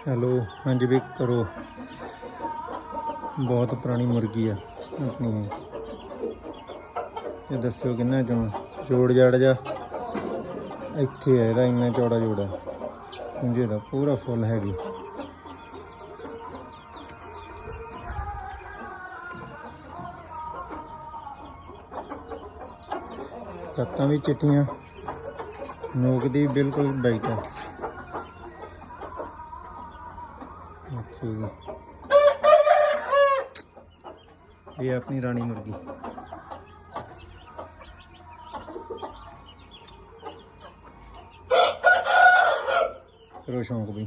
Hello हाँ जी भी करो। बहुत पुरानी मुर्गी आ अपनी ये दस्यो किन्ना जोड़ जाड़ जा इत्थे है इहदा इन्ना चौड़ा जोड़ा पुंजे दा पूरा फुल हैगी। लत्तां भी चिट्टियां नोक दी बिल्कुल वाइट है। ये अपनी रानी मुर्गी करो शौक भी।